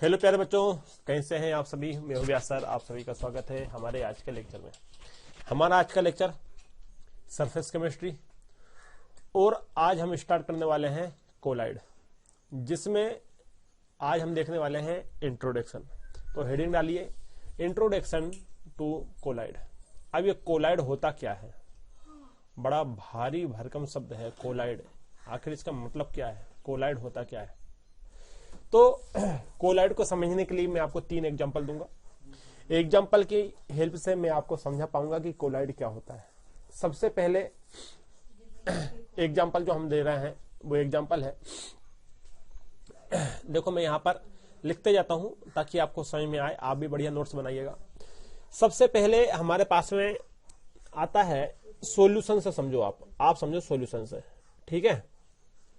Hello प्यारे बच्चों, कैसे हैं आप सभी। मैं हूं व्यास सर, आप सभी का स्वागत है हमारे आज के लेक्चर में। हमारा आज का लेक्चर सरफेस केमिस्ट्री, और आज हम स्टार्ट करने वाले हैं कोलाइड, जिसमें आज हम देखने वाले हैं इंट्रोडक्शन। तो हेडिंग डालिए इंट्रोडक्शन टू कोलाइड। अब ये कोलाइड होता क्या है, बड़ा भारी भरकम शब्द है कोलाइड। आखिर इसका मतलब क्या है, कोलाइड होता क्या है। तो कोलाइड को समझने के लिए मैं आपको 3 एग्जांपल दूंगा। एग्जांपल की हेल्प से मैं आपको समझा पाऊंगा कि कोलाइड क्या होता है। सबसे पहले एग्जांपल जो हम दे रहे हैं वो एग्जांपल है, देखो मैं यहां पर लिखते जाता हूं ताकि आपको समझ में आए, आप भी बढ़िया नोट्स बनाइएगा। सबसे पहले हमारे पास में आता है सॉल्यूशन से। समझो आप समझो सॉल्यूशन से, ठीक है।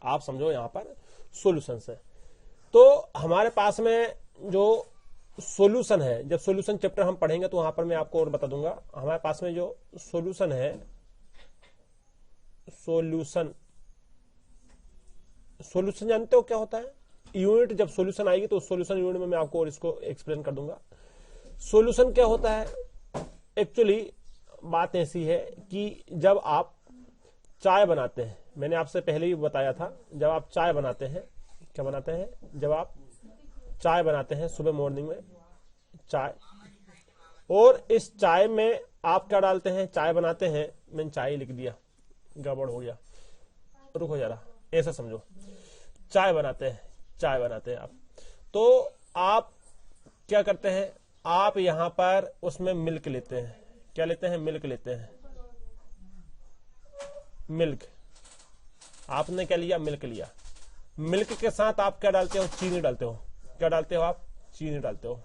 आप समझो यहां पर सॉल्यूशन से। तो हमारे पास में जो सॉल्यूशन है, जब सॉल्यूशन चैप्टर हम पढ़ेंगे तो वहां पर मैं आपको और बता दूंगा। हमारे पास में जो सॉल्यूशन है, सॉल्यूशन जानते हो क्या होता है। यूनिट जब सॉल्यूशन आएगी तो सॉल्यूशन यूनिट में मैं आपको और इसको एक्सप्लेन कर दूंगा। सॉल्यूशन क्या होता है, एक्चुअली बात ऐसी है कि जब आप चाय बनाते हैं, मैंने आपसे पहले ही बताया था, जब आप चाय बनाते हैं, क्या बनाते हैं, जब आप चाय बनाते हैं सुबह मॉर्निंग में चाय, और इस चाय में आप क्या डालते हैं, चाय बनाते हैं, मैंने चाय लिख दिया, गड़बड़ हो गया, रुको जरा, ऐसा समझो। चाय बनाते हैं आप, तो आप क्या करते हैं, आप यहां पर उसमें मिल्क लेते हैं। क्या लेते हैं, मिल्क लेते हैं। मिल्क आपने क्या लिया, मिल्क लिया। मिल्क के साथ आप क्या डालते हो, चीनी डालते हो। क्या डालते हो आप, चीनी डालते हो।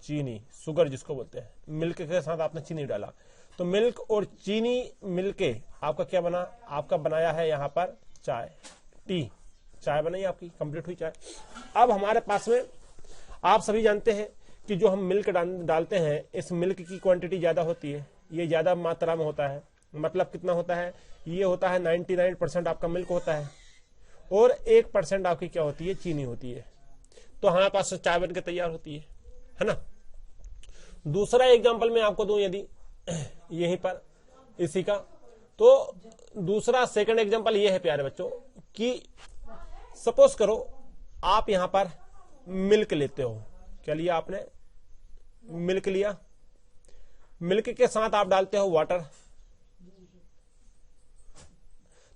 चीनी, शुगर जिसको बोलते हैं। मिल्क के साथ आपने चीनी डाला, तो मिल्क और चीनी मिलके आपका क्या बना, आपका बनाया है यहां पर चाय, टी। चाय बनाई आपकी, कंप्लीट हुई चाय। अब हमारे पास में आप सभी जानते हैं कि जो हम मिल्क डालते हैं, इस मिल्क की क्वांटिटी ज्यादा होती है, ये ज्यादा मात्रा में होता है। मतलब कितना होता है, ये होता है 99% आपका मिल्क होता है, और 1% आपकी क्या होती है, चीनी होती है। तो हमारे पास चाय बन के तैयार होती है ना। दूसरा एग्जांपल मैं आपको दूं यदि यहीं पर इसी का, तो दूसरा सेकंड एग्जांपल ये है प्यारे बच्चों कि सपोज करो आप यहां पर मिल्क लेते हो। क्या लिया आपने, मिल्क लिया। मिल्क के साथ आप डालते हो वाटर,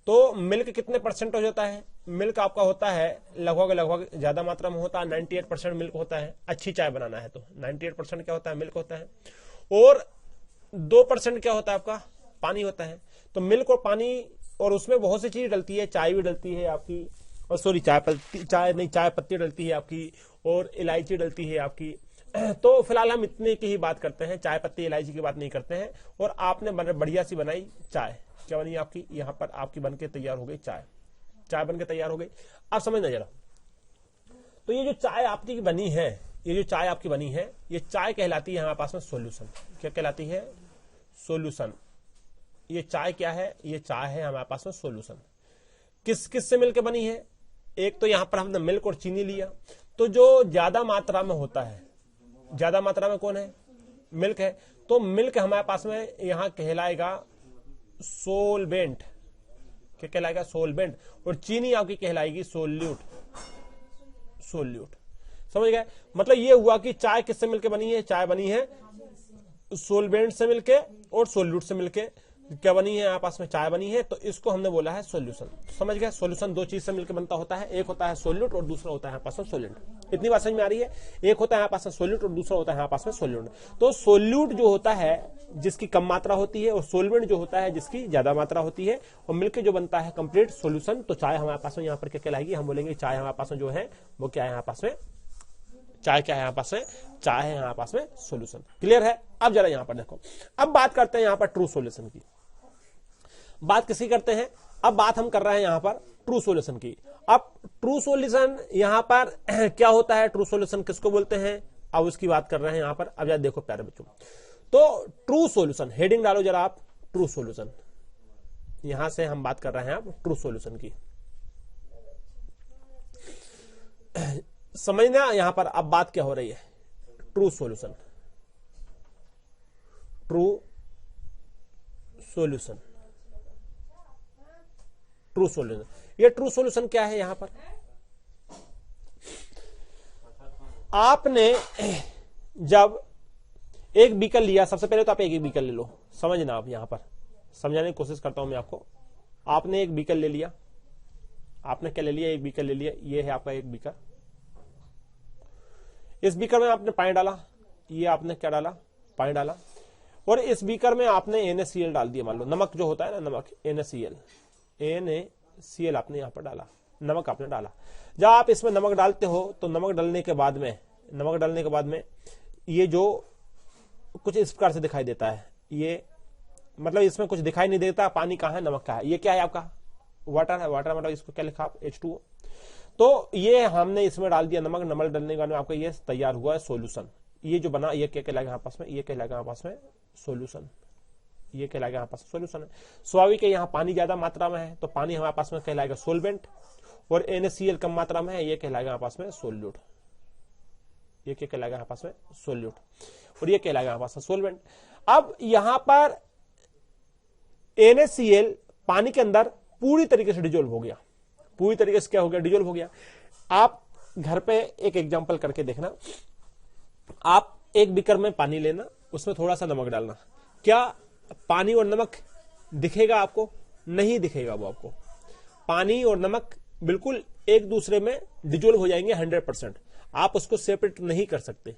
तो मिल्क कितने परसेंट हो जाता है, मिल्क आपका होता है लगभग ज्यादा मात्रा में होता है, 98% मिल्क होता है। अच्छी चाय बनाना है तो 98% क्या होता है, मिल्क होता है। और 2% क्या होता है आपका, पानी होता है। तो मिल्क और पानी, और उसमें बहुत सी चीज डलती है, चाय भी डलती है आपकी, और सॉरी चाय पत्ती डलती है आपकी, और इलायची डलती है आपकी। तो फिलहाल हम इतने की ही बात करते हैं, चाय पत्ती इलायची की बात नहीं करते हैं। और आपने बढ़िया सी बनाई चाय, क्या बनी आपकी, यहां पर आपकी बनके तैयार हो गई चाय बनके तैयार हो गई। आप समझना जरा, तो ये जो चाय आपकी बनी है, ये चाय कहलाती है हमारे पास में सॉल्यूशन। क्या कहलाती है, सॉल्यूशन। ये चाय क्या है, ये चाय है हमारे पास में सॉल्यूशन। किस से मिलकर बनी है, एक तो यहां पर हमने मिल्क और चीनी लिया, तो जो ज्यादा मात्रा में होता है, ज्यादा मात्रा में कौन है, मिल्क है। तो मिल्क हमारे पास में यहां कहलाएगा सोलवेंट। क्या कहलाएगा, सोलवेंट। और चीनी आपकी कहलाएगी सोल्यूट। समझ गए, मतलब ये हुआ कि चाय किससे मिलके बनी है, चाय बनी है सोलवेंट से मिलके और सोल्यूट से मिलके क्या बनी है, आपस में चाय बनी है। तो इसको हमने बोला है सॉल्यूशन। समझ गए, सॉल्यूशन 2 चीज से मिलकर बनता होता है, एक होता है सोल्यूट और दूसरा होता है आपस में सोल्यूट। इतनी बात समझ में आ रही है, एक होता है आपस में सोल्यूट और दूसरा होता है आपस में सोल्यूट। तो सोल्यूट जो होता है जिसकी कम मात्रा होती है, और सोलवेंट जो होता है जिसकी ज्यादा मात्रा होती है, और मिलकर जो बनता है कंप्लीट सोल्यूशन। तो चाय हमारे पास में यहाँ पर क्या कहलाएगी, हम बोलेंगे चाय हमारे पास में जो है वो क्या है, यहाँ पास में चाय क्या है, यहाँ पास में चाय है, यहाँ पास में सोल्यूशन। क्लियर है। अब जरा यहाँ पर देखो, अब बात करते हैं यहाँ पर ट्रू सोल्यूशन की। बात किसी करते हैं, अब बात हम कर रहे हैं यहां पर ट्रू सॉल्यूशन की। अब ट्रू सॉल्यूशन यहां पर क्या होता है, ट्रू सॉल्यूशन किसको बोलते हैं, अब उसकी बात कर रहे हैं यहां पर। अब यार देखो प्यारे बच्चों, तो ट्रू सॉल्यूशन, हेडिंग डालो जरा आप, ट्रू सॉल्यूशन। यहां से हम बात कर रहे हैं अब ट्रू सॉल्यूशन की। समझना यहां पर अब बात क्या हो रही है, true solution, true solution, true solution. ये ट्रू सॉल्यूशन क्या है? यहां पर आपने जब एक बीकर लिया, सबसे पहले तो आप एक बीकर ले लो, समझना आप, यहां पर समझाने की कोशिश करता हूं मैं आपको। आपने एक बीकर ले लिया, आपने क्या ले लिया? एक बीकर ले लिया, ये है आपका एक बीकर। इस बीकर में आपने पानी डाला, ये आपने क्या डाला? पानी डाला। और इस बीकर में आपने NaCl डाल दिया, मान लो नमक जो होता है ना, नमक, NaCl आपने यहां पर डाला, नमक आपने डाला। जब आप इसमें नमक डालते हो तो नमक डालने के बाद में ये जो कुछ इस प्रकार से दिखाई देता है, ये मतलब इसमें कुछ दिखाई नहीं देता पानी कहां है, नमक कहां है। ये क्या है? आपका वाटर है। वाटर मतलब इसको क्या लिखा आप? H2O। तो ये हमने इसमें डाल दिया नमक, नमक डालने के बाद में आपका ये तैयार हुआ है सॉल्यूशन। ये जो बना, ये क्या कहलाएगा आपस में? ये कहलाएगा आपस में सॉल्यूशन। ये कहलाएगा आपस में सॉल्यूशन है। स्वाभाविक है यहाँ पानी ज्यादा मात्रा में है तो पानी हमारे पास में कहलाएगा सोलवेंट, और NaCl कम मात्रा में है, ये कहलाएगा आपस में सोल्यूट। ये क्या कहलाएगा आपस में? सोल्यूट। और ये कहलाएगा आपस में सोलवेंट। अब यहां पर NaCl पानी के अंदर पूरी तरीके से डिजोल्व हो गया, पूरी तरीके से क्या हो गया? डिजोल्व हो गया। आप घर पे एक एग्जांपल करके देखना, आप एक बीकर में पानी लेना, उसमें थोड़ा सा नमक डालना, क्या पानी और नमक दिखेगा आपको? नहीं दिखेगा वो आपको। पानी और नमक बिल्कुल एक दूसरे में डिजोल्व हो जाएंगे 100%। आप उसको सेपरेट नहीं कर सकते।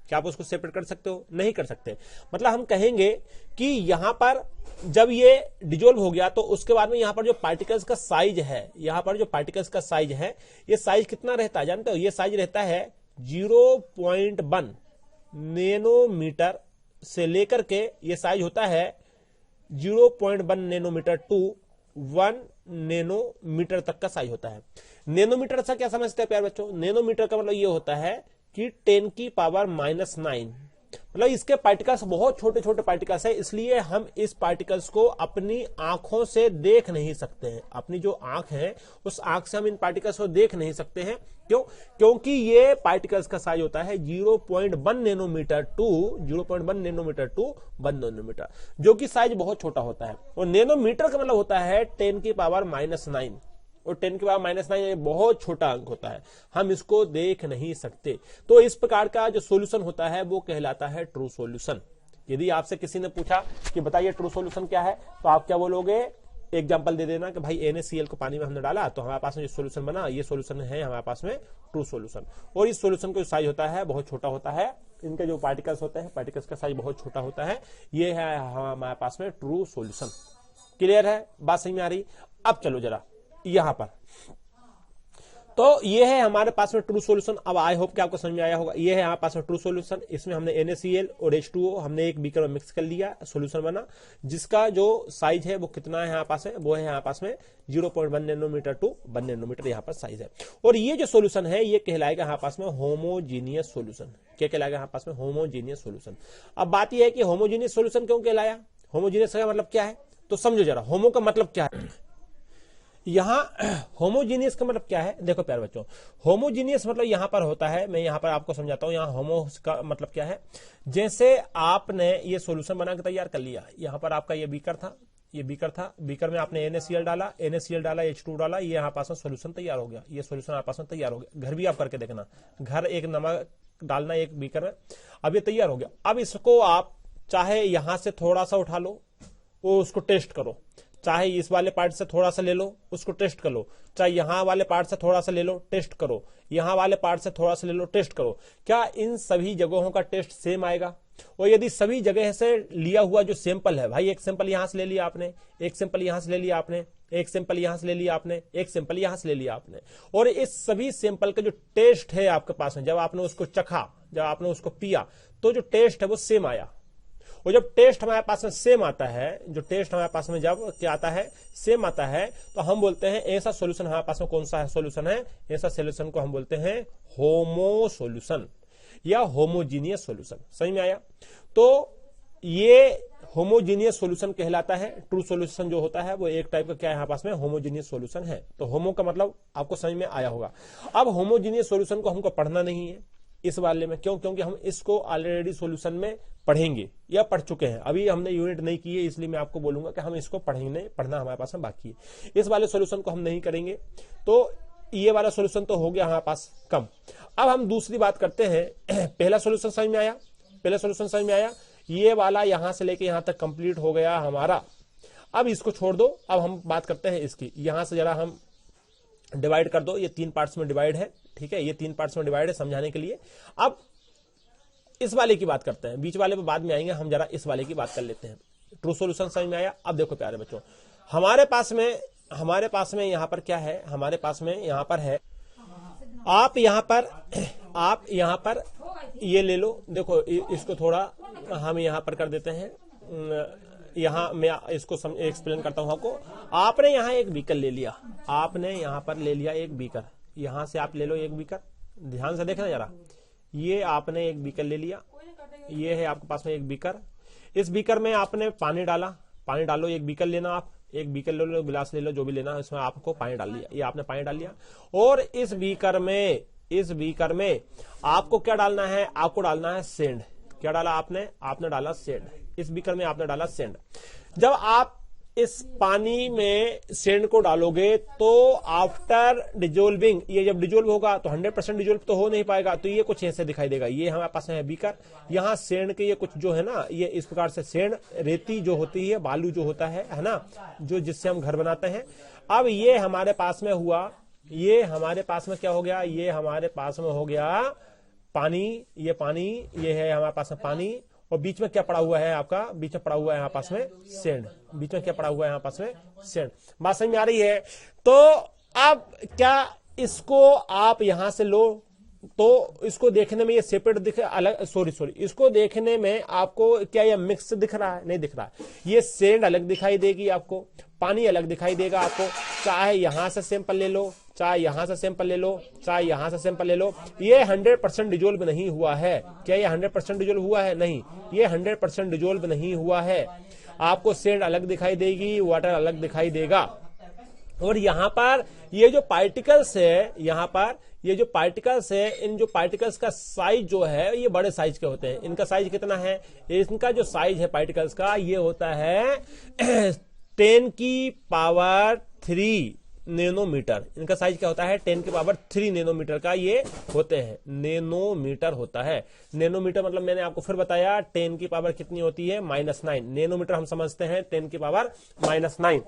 क्या आप उसको सेपरेट कर सकते हो? नहीं कर सकते। मतलब हम कहेंगे कि यहां पर जब ये डिजोल्व हो गया तो उसके बाद में यहां पर जो पार्टिकल्स का साइज है, यहां पर जो पार्टिकल्स का साइज है, ये साइज कितना रहता है जानते हो? ये साइज रहता है 0.1 नैनोमीटर से लेकर के ये साइज होता है 0.1 नैनोमीटर टू 1 नैनोमीटर तक का साइज होता है। नैनोमीटर से क्या समझते हैं प्यार बच्चों? नैनोमीटर का मतलब ये होता है कि 10 की पावर -9, मतलब इसके पार्टिकल्स बहुत छोटे छोटे पार्टिकल्स है, इसलिए हम इस पार्टिकल्स को अपनी आंखों से देख नहीं सकते हैं। अपनी जो आंख है उस आंख से हम इन पार्टिकल्स को देख नहीं सकते हैं। क्यों? क्योंकि ये पार्टिकल्स का साइज होता है 0.1 नैनोमीटर टू 1 नैनोमीटर, जो कि साइज बहुत छोटा होता है। और नैनोमीटर का मतलब होता है 10 की पावर -9, और 10 की पावर -9 बहुत छोटा अंक होता है, हम इसको देख नहीं सकते। तो इस प्रकार का जो सॉल्यूशन होता है वो कहलाता है ट्रू सॉल्यूशन। यदि आपसे किसी ने पूछा कि बताइए ट्रू सॉल्यूशन क्या है, तो आप क्या बोलोगे? एग्जांपल दे देना कि भाई NaCl को पानी में हमने डाला तो हमारे पास में जो सॉल्यूशन बना, ये सॉल्यूशन है हमारे पास में ट्रू सॉल्यूशन। और इस सॉल्यूशन का जो साइज होता है बहुत छोटा होता है, इनके जो पार्टिकल्स होते हैं, पार्टिकल्स का साइज बहुत छोटा होता है। ये है हमारे पास में ट्रू सॉल्यूशन। क्लियर है? बात समझ में आ रही? अब चलो जरा यहां पर, तो ये है हमारे पास में ट्रू सॉल्यूशन। अब आई होप कि आपको समझ में आया होगा। ये है हमारे पास में ट्रू सॉल्यूशन। इसमें हमने NaCl और H2O हमने एक बीकर में मिक्स कर लिया, सॉल्यूशन बना, जिसका जो साइज है वो कितना है हमारे पास में? वो है हमारे पास में 0.1 नैनोमीटर टू 1 नैनोमीटर यहाँ पर साइज है। और ये जो सॉल्यूशन है ये कहलाएगा हमारे पास में होमोजीनियस सॉल्यूशन। क्या कहलाएगा हमारे पास में? Homogeneous solution. अब बात यह है कि होमोजीनियस सॉल्यूशन क्यों कहलाया? होमोजीनियस का मतलब क्या है तो समझो जरा। होमो का मतलब क्या है? यहां होमोजीनियस का मतलब क्या है? देखो प्यारे बच्चों, होमोजीनियस मतलब यहां पर होता है, मैं यहां पर आपको समझाता हूं। यहां होमो का मतलब क्या है? जैसे आपने ये सॉल्यूशन बना के तैयार कर लिया, यहां पर आपका ये बीकर था, ये बीकर था, बीकर में आपने NaCl डाला, H2O डाला, ये यहाँ पास में सॉल्यूशन तैयार हो गया। ये सॉल्यूशन आपके पास में तैयार हो गया। घर भी आप करके देखना, घर एक नमक डालना एक बीकर में, अब ये तैयार हो गया। अब इसको आप चाहे यहां से थोड़ा सा उठा लो, वो उसको टेस्ट करो, चाहे इस वाले पार्ट से थोड़ा सा ले लो, उसको टेस्ट कर लो, चाहे यहां वाले पार्ट से थोड़ा सा ले लो, टेस्ट करो, यहां वाले पार्ट से थोड़ा सा ले लो, टेस्ट करो। क्या इन सभी जगहों का टेस्ट सेम आएगा? और यदि सभी जगह से लिया हुआ जो सैंपल है, भाई एक सैंपल यहां से ले लिया आपने, एक सैंपल यहां से ले लिया आपने, एक सैंपल यहां से ले लिया आपने, एक सैंपल यहां से ले लिया आपने, और इस सभी सैंपल का जो टेस्ट है आपके पास में, जब आपने उसको चखा, जब आपने उसको पिया, तो जो टेस्ट है वो सेम आया। और जब टेस्ट हमारे पास में सेम आता है, जो टेस्ट हमारे पास में जब क्या आता है? सेम आता है, तो हम बोलते हैं ऐसा सॉल्यूशन हमारे पास में कौन सा सॉल्यूशन है? ऐसा सॉल्यूशन को हम बोलते हैं होमो सॉल्यूशन या होमोजीनियस सॉल्यूशन। सही में आया? तो ये होमोजीनियस सॉल्यूशन कहलाता है। ट्रू सॉल्यूशन जो होता है वो एक टाइप का क्या है यहाँ पास में होमोजीनियस सॉल्यूशन है। तो होमो का मतलब आपको समझ में आया होगा। अब होमोजीनियस सॉल्यूशन को हमको पढ़ना नहीं है इस वाले में, क्यों? क्योंकि हम इसको ऑलरेडी सॉल्यूशन में पढ़ेंगे या पढ़ चुके हैं, अभी हमने यूनिट नहीं की है, इसलिए मैं आपको बोलूंगा कि हम इसको पढ़ेंगे, पढ़ना हमारे पास में बाकी है। इस वाले सॉल्यूशन को हम नहीं करेंगे, तो ये वाला सॉल्यूशन तो हो गया हमारे पास कम। अब हम दूसरी बात करते हैं। पहला सॉल्यूशन समझ में आया, पहला सॉल्यूशन समझ में आया, ये वाला यहां से लेके यहां तक कंप्लीट हो गया हमारा। अब इसको छोड़ दो, अब हम बात करते हैं इसकी। यहां से जरा हम डिवाइड कर दो, ये 3 पार्ट्स में डिवाइड है, ठीक है, ये 3 पार्ट्स में डिवाइड है समझाने के लिए। अब इस वाले की बात करते हैं, बीच वाले पे बाद में आएंगे, हम जरा इस वाले की बात कर लेते हैं। ट्रू सॉल्यूशन समझ में आया। अब देखो प्यारे बच्चों, हमारे पास में यहां पर क्या है, हमारे पास में यहां पर है, आप यहां पर ये ले लो। देखो इसको थोड़ा हम यहां पर कर देते हैं, यहां मैं इसको एक्सप्लेन करता हूं आपको। आपने यहां एक बीकर ले लिया, आपने यहां पर ले लिया एक बीकर, यहां से आप ले लो एक बीकर, ध्यान से देखना जरा, ये आपने एक बीकर ले लिया, ये है आपके पास में एक बीकर। इस बीकर में आपने पानी डाला, पानी डालो, एक बीकर लेना, आप एक बीकर ले लो, गिलास ले लो, जो भी लेना, इसमें आपको पानी डाल लिया, ये आपने पानी डाल लिया। और इस बीकर में आपको क्या डालना है, आपको डालना है सेंड। क्या डाला आपने डाला सेंड, इस बीकर में आपने डाला सेंड। जब आप इस पानी में सेंड को डालोगे तो आफ्टर डिजोल्विंग, ये जब डिजोल्व होगा तो 100% डिजोल्व तो हो नहीं पाएगा, तो ये कुछ ऐसे दिखाई देगा। ये हमारे पास है बीकर, यहाँ सेंड के ये कुछ जो है ना, ये इस प्रकार से सेंड, रेती जो होती है, बालू जो होता है ना, जो जिससे हम घर बनाते हैं। अब ये हमारे पास में हुआ, ये हमारे पास में क्या हो गया, ये हमारे पास में हो गया पानी, ये पानी, ये है हमारे पास में पानी, और बीच में क्या पड़ा हुआ है आपका, बीच में पड़ा हुआ है यहाँ पास में सेंड, बीच में क्या पड़ा हुआ है यहाँ पास में सेंड। बात समझ में आ रही है? तो अब क्या इसको आप यहां से लो, तो इसको देखने में ये सेपरेट दिख अलग, सॉरी इसको देखने में आपको क्या ये मिक्स दिख रहा है? नहीं दिख रहा है। ये सेंड अलग दिखाई देगी आपको, पानी अलग दिखाई देगा आपको, चाहे यहां से सैंपल ले लो, चाहे यहां से सैंपल ले लो, चाहे यहां से सैंपल ले लो। ये 100% डिजोल्व नहीं हुआ है। क्या ये 100% डिजोल्व हुआ है? नहीं, ये 100% डिजोल्व नहीं हुआ है। आपको सेंड अलग दिखाई देगी, वाटर अलग दिखाई देगा। और यहाँ पर ये जो पार्टिकल्स है, यहाँ पर ये जो पार्टिकल्स है, इन जो पार्टिकल्स का साइज जो है ये बड़े साइज के होते हैं। इनका साइज कितना है? इनका जो साइज है पार्टिकल्स का, ये होता है 10 की पावर 3 नैनोमीटर। इनका साइज क्या होता है? 10 की पावर 3 नैनोमीटर का ये होते हैं, नैनोमीटर होता है। नैनोमीटर मतलब मैंने आपको फिर बताया 10 की पावर कितनी होती है? -9। नैनोमीटर हम समझते हैं 10 की पावर -9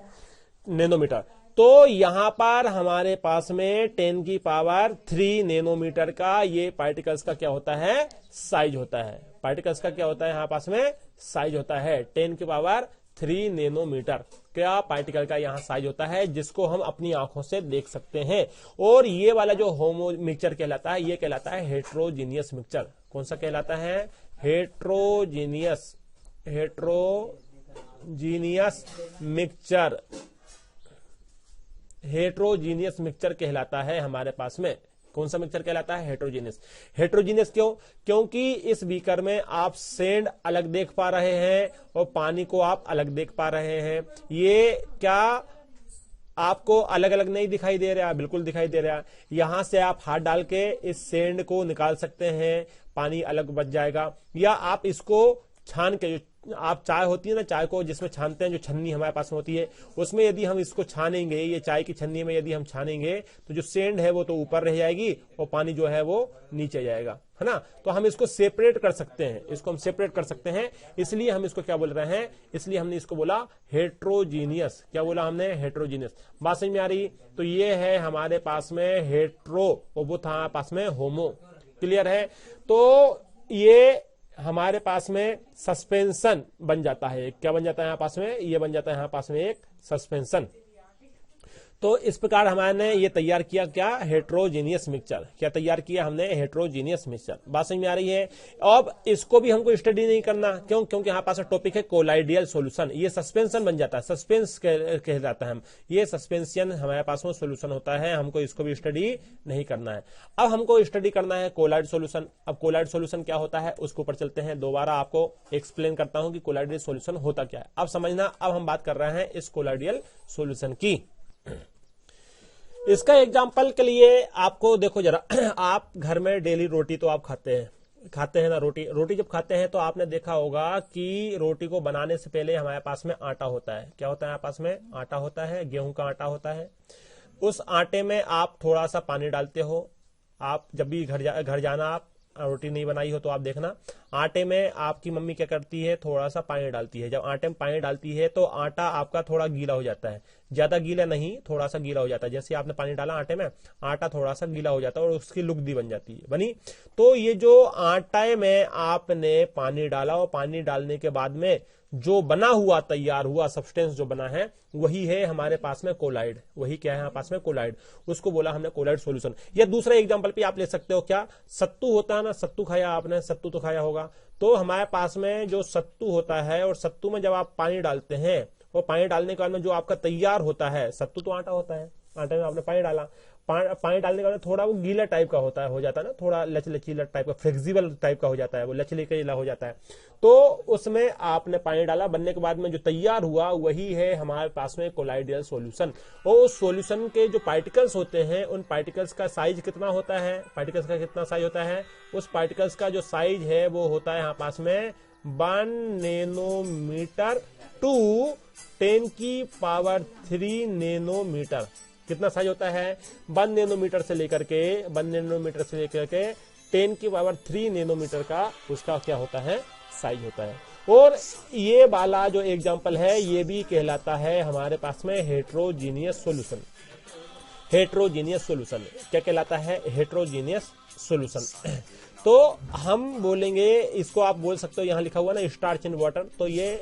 नैनोमीटर। तो यहां पर हमारे पास में 10 की पावर 3 नैनोमीटर का ये पार्टिकल्स का क्या होता है? साइज होता है। पार्टिकल्स का क्या होता है? यहां पास में साइज होता है 10 की पावर 3 नैनोमीटर क्या पार्टिकल का यहां साइज होता है, जिसको हम अपनी आंखों से देख सकते हैं। और ये वाला जो होमो मिक्सचर कहलाता है, ये कहलाता है हेट्रोजीनियस मिक्सचर। कौन सा कहलाता है? हेट्रोजीनियस मिक्सचर, हेट्रोजीनियस मिक्सचर कहलाता है हमारे पास में। कौन सा मिक्सचर कहलाता है? हेट्रोजीनियस। हेट्रोजीनियस क्यों? क्योंकि इस बीकर में आप सेंड अलग देख पा रहे हैं और पानी को आप अलग देख पा रहे हैं। ये क्या आपको अलग अलग नहीं दिखाई दे रहा? बिल्कुल दिखाई दे रहा है। यहां से आप हाथ डाल के इस सेंड को निकाल सकते हैं, पानी अलग बच जाएगा। या आप इसको छान के, आप चाय होती है ना, चाय को जिसमें छानते हैं, जो छन्नी हमारे पास में होती है, उसमें यदि हम इसको छानेंगे, ये चाय की छन्नी में यदि हम छानेंगे, तो जो सेंड है वो तो ऊपर रह जाएगी और पानी जो है वो नीचे जाएगा, है ना। तो हम इसको सेपरेट कर सकते हैं, इसको हम सेपरेट कर सकते हैं। इसलिए हम इसको क्या बोल रहे हैं? इसलिए हमने इसको बोला हेट्रोजीनियस। क्या बोला हमने? हेट्रोजीनियस। बात समझ में आ रही? तो ये है हमारे पास में हेट्रो, और वो था हमारे पास में होमो। क्लियर है? तो ये हमारे पास में सस्पेंशन बन जाता है। क्या बन जाता है यहाँ पास में? ये बन जाता है यहाँ पास में एक सस्पेंशन। तो इस प्रकार हमने ये तैयार किया क्या, हेट्रोजीनियस मिक्सचर। क्या तैयार किया हमने, हेट्रोजीनियस मिक्सचर। बात समझ में आ रही है। अब इसको भी हमको स्टडी नहीं करना, क्यों, क्योंकि यहाँ पास टॉपिक है कोलाइडियल सॉल्यूशन। ये सस्पेंशन बन जाता है, सस्पेंस कह जाता है हम, ये सस्पेंशन हमारे पास में सॉल्यूशन होता है, हमको इसको भी स्टडी नहीं करना है। अब हमको स्टडी करना है कोलाइड सॉल्यूशन। अब कोलाइड सॉल्यूशन क्या होता है उसके ऊपर चलते हैं, दोबारा आपको एक्सप्लेन करता हूं कि कोलाइडियल सॉल्यूशन होता क्या है। अब समझना, अब हम बात कर रहे हैं इस कोलाइडियल सॉल्यूशन की। इसका एग्जांपल के लिए आपको देखो जरा, आप घर में डेली रोटी तो आप खाते हैं ना, रोटी जब खाते हैं तो आपने देखा होगा कि रोटी को बनाने से पहले हमारे पास में आटा होता है। क्या होता है हमारे पास में, आटा होता है, गेहूं का आटा होता है। उस आटे में आप थोड़ा सा पानी डालते हो। आप जब भी घर जाना, आप रोटी नहीं बनाई हो तो आप देखना, आटे में आपकी मम्मी क्या करती है, थोड़ा सा पानी डालती है। जब आटे में पानी डालती है तो आटा आपका थोड़ा गीला हो जाता है, ज्यादा गीला नहीं, थोड़ा सा गीला हो जाता है। जैसे आपने पानी डाला आटे में, आटा थोड़ा सा गीला हो जाता है और उसकी लुक भी बन जाती है, बनी। तो ये जो आटे में आपने पानी डाला और पानी डालने के बाद में जो बना हुआ, तैयार हुआ सब्सटेंस जो बना है, वही है हमारे पास में कोलाइड। वही क्या है हमारे पास में, कोलाइड। उसको बोला हमने कोलाइड सॉल्यूशन। या दूसरा एग्जांपल भी आप ले सकते हो, क्या, सत्तू होता है ना, सत्तू खाया आपने, सत्तू तो खाया होगा। तो हमारे पास में जो सत्तू होता है, और सत्तू में जब आप पानी डालते हैं, और पानी डालने के बाद में जो आपका तैयार होता है, सत्तू तो आटा होता है, आटे में आपने पानी डाला, पानी डालने के बाद थोड़ा वो गीला टाइप का होता है, हो जाता है ना, थोड़ा लचीला टाइप का, फ्लेक्सिबल टाइप का हो जाता है, वो लचीला हो जाता है। तो उसमें आपने पानी डाला, बनने के बाद में जो तैयार हुआ वही है हमारे पास में कोलाइडियल सॉल्यूशन। और उस सॉल्यूशन के जो पार्टिकल्स होते हैं, उन पार्टिकल्स का साइज कितना होता है, पार्टिकल्स का कितना साइज होता है, उस पार्टिकल्स का जो साइज है वो होता है हमारे पास में 1 नैनोमीटर टू 10⁻³ नैनोमीटर। कितना साइज होता है, 1 नैनोमीटर से लेकर के 10⁻³ नैनोमीटर का उसका क्या होता है, साइज होता है। और ये वाला जो एग्जांपल है ये भी कहलाता है हमारे पास में हेट्रोजीनियस सॉल्यूशन। हेट्रोजीनियस सॉल्यूशन क्या कहलाता है, हेट्रोजीनियस सॉल्यूशन। तो हम बोलेंगे, इसको आप बोल सकते हो, यहां लिखा हुआ ना स्टार्च इन वाटर, तो ये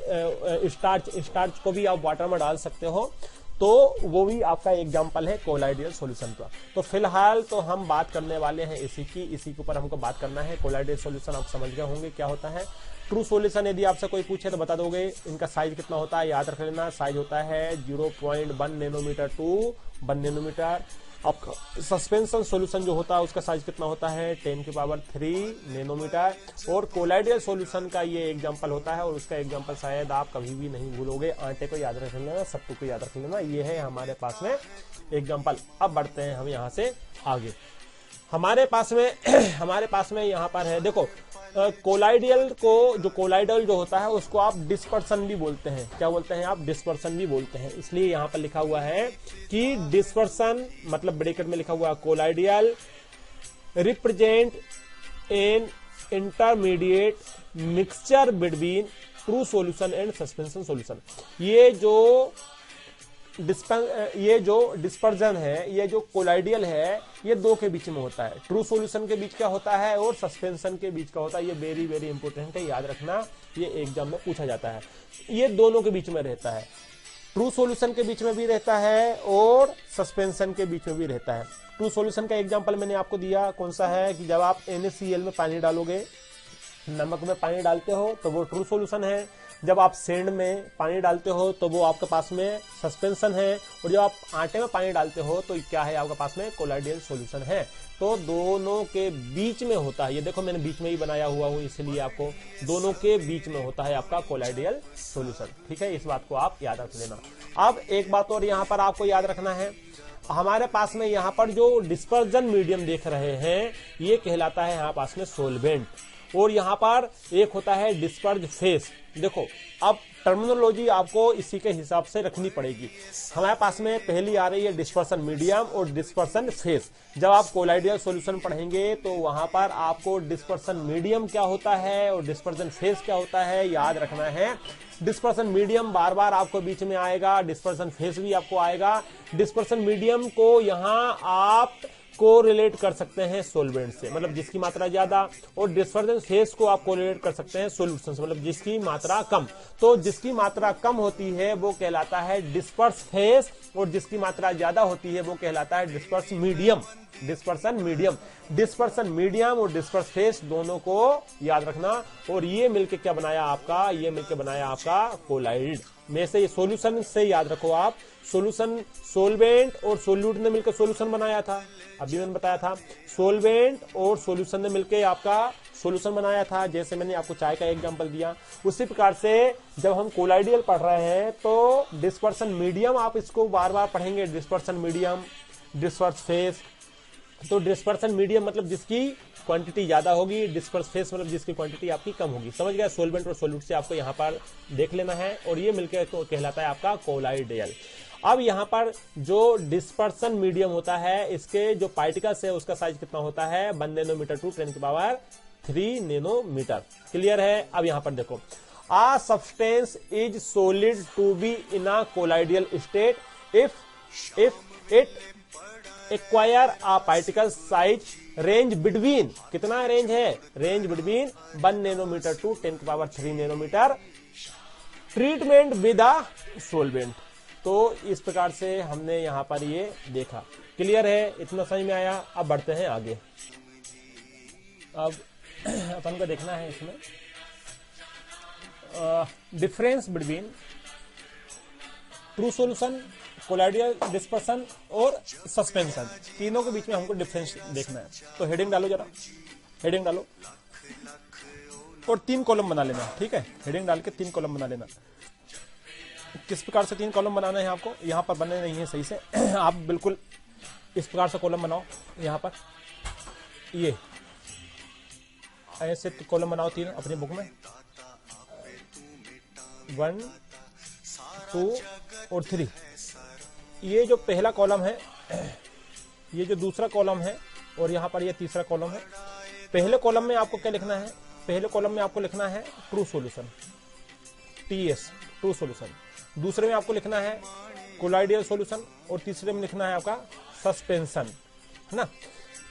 स्टार्च को भी आप वाटर में डाल सकते हो, तो वो भी आपका एग्जांपल है कोलाइडियल सॉल्यूशन का। तो फिलहाल तो हम बात करने वाले हैं इसी के ऊपर हमको बात करना है। कोलाइडियल सॉल्यूशन आप समझ गए होंगे क्या होता है। ट्रू सॉल्यूशन यदि आपसे कोई पूछे तो बता दोगे। इनका साइज कितना होता है, याद रख लेना, साइज होता है 0.1 नैनोमीटर टू 1 नैनोमीटर। अब सस्पेंशन सॉल्यूशन जो होता है उसका साइज कितना होता है, 10⁻³ नैनोमीटर। और कोलाइडियल सॉल्यूशन का ये एग्जांपल होता है, और उसका एग्जांपल शायद आप कभी भी नहीं भूलोगे। आटे को याद रख लेना, सत्तू को याद रख लेना, ये है हमारे पास में एग्जांपल। अब बढ़ते हैं हम यहाँ से आगे। हमारे पास में यहाँ पर है, देखो कोलाइडियल जो होता है उसको आप डिस्पर्सन भी बोलते हैं। क्या बोलते हैं आप, डिस्पर्सन भी बोलते हैं। इसलिए यहाँ पर लिखा हुआ है कि डिस्पर्सन, मतलब ब्रैकेट में लिखा हुआ है colloidal represent an intermediate mixture between true solution and suspension solution. ये जो डिस्पर्जन है, ये जो कोलाइडियल है, ये दो के बीच में होता है। ट्रू सॉल्यूशन के बीच क्या होता है और सस्पेंशन के बीच का होता है। ये वेरी वेरी इंपॉर्टेंट है, याद रखना, ये एग्जाम में पूछा जाता है। ये दोनों के बीच में रहता है, ट्रू सॉल्यूशन के बीच में भी रहता है और सस्पेंशन के बीच में भी रहता है। ट्रू सॉल्यूशन का एग्जांपल मैंने आपको दिया, कौन सा है, कि जब आप NaCl में पानी डालोगे, नमक में पानी डालते हो तो वो ट्रू सॉल्यूशन है। जब आप सेंड में पानी डालते हो तो वो आपके पास में सस्पेंशन है। और जब आप आटे में पानी डालते हो तो क्या है आपके पास में, कोलाइडियल सॉल्यूशन है। तो दोनों के बीच में होता है, ये देखो मैंने बीच में ही बनाया हुआ हूं, इसलिए आपको दोनों के बीच में होता है आपका कोलाइडियल सॉल्यूशन। ठीक है, इस बात को आप याद रख लेना। अब एक बात और यहाँ पर आपको याद रखना है, हमारे पास में यहाँ पर जो डिस्पर्जन मीडियम देख रहे हैं ये कहलाता है यहाँ पास में सोलवेंट। और यहाँ पर एक होता है डिस्पर्ज फेस। देखो अब टर्मिनोलॉजी आपको इसी के हिसाब से रखनी पड़ेगी। हमारे पास में पहली आ रही है डिस्पर्सन मीडियम और डिस्पर्सन फेस। जब आप कोलाइडियल सॉल्यूशन पढ़ेंगे तो वहां पर आपको डिस्पर्सन मीडियम क्या होता है और डिस्पर्सन फेस क्या होता है याद रखना है। डिस्पर्सन मीडियम बार बार आपको बीच में आएगा, डिस्पर्सन फेस भी आपको आएगा। डिस्पर्सन मीडियम को यहाँ आप कोरिलेट कर सकते हैं सोलवेंट से, मतलब जिसकी मात्रा ज्यादा, और डिस्पर्सन फेस को आप कोरिलेट कर सकते हैं सॉल्यूशन से, मतलब जिसकी मात्रा कम। तो जिसकी मात्रा कम होती है वो कहलाता है डिस्पर्स फेस, और जिसकी मात्रा ज्यादा होती है वो कहलाता है disperse medium. Dispersion medium, dispersion medium और डिस्पर्स फेस दोनों को याद रखना। और ये मिलके क्या बनाया आपका, ये मिलके बनाया आपका कोलाइड में से। ये सॉल्यूशन से याद रखो आप, सॉल्यूशन सोलवेंट और सोल्यूट ने मिलकर सॉल्यूशन बनाया था, अभी मैंने बताया था। सोलवेंट और सॉल्यूशन ने मिलकर आपका सॉल्यूशन बनाया था, जैसे मैंने आपको चाय का एग्जांपल दिया। उसी प्रकार से जब हम कोलाइडियल पढ़ रहे हैं तो डिस्पर्सन मीडियम, आप इसको बार बार पढ़ेंगे, डिस्पर्सन मीडियम, डिस्पर्स फेस। तो डिस्पर्सन मीडियम मतलब जिसकी क्वांटिटी ज्यादा होगी, डिस्पर्स फेस मतलब जिसकी क्वांटिटी आपकी कम होगी। समझ गया, सोलवेंट और सोल्यूट से आपको यहाँ पर देख लेना है। और ये मिलकर कहलाता है आपका कोलाइडियल। अब यहाँ पर जो डिस्पर्सन मीडियम होता है, इसके जो पार्टिकल्स है उसका साइज कितना होता है, 1 नैनोमीटर टू 10³ नैनोमीटर। क्लियर है। अब यहाँ पर देखो, a substance is solid to be in a colloidal state if it acquire a particle size range between, कितना रेंज है, range between 1 nanometre to 10³ nanometre, treatment with a solvent. तो इस प्रकार से हमने यहां पर ये देखा। क्लियर है, इतना समझ में आया। अब बढ़ते हैं आगे। अब अपन को देखना है इसमें difference between true solution, colloidal, dispersion और सस्पेंशन, तीनों के बीच में हमको डिफरेंस देखना है। तो हेडिंग डालो, जरा हेडिंग डालो और 3 कॉलम बना लेना। ठीक है, हेडिंग डाल के 3 कॉलम बना लेना। किस प्रकार से 3 कॉलम बनाना है आपको, यहां पर बने नहीं है सही से आप बिल्कुल इस प्रकार से कॉलम बनाओ। यहां पर ये ऐसे कॉलम बनाओ 3 अपनी बुक में, 1, 2 और 3। ये जो पहला कॉलम है, ये जो दूसरा कॉलम है, और यहां पर ये तीसरा कॉलम है। पहले कॉलम में आपको क्या लिखना है, पहले कॉलम में आपको लिखना है true solution, TS true solution. दूसरे में आपको लिखना है कोलाइडियल सॉल्यूशन, और तीसरे में लिखना है आपका सस्पेंशन, है ना।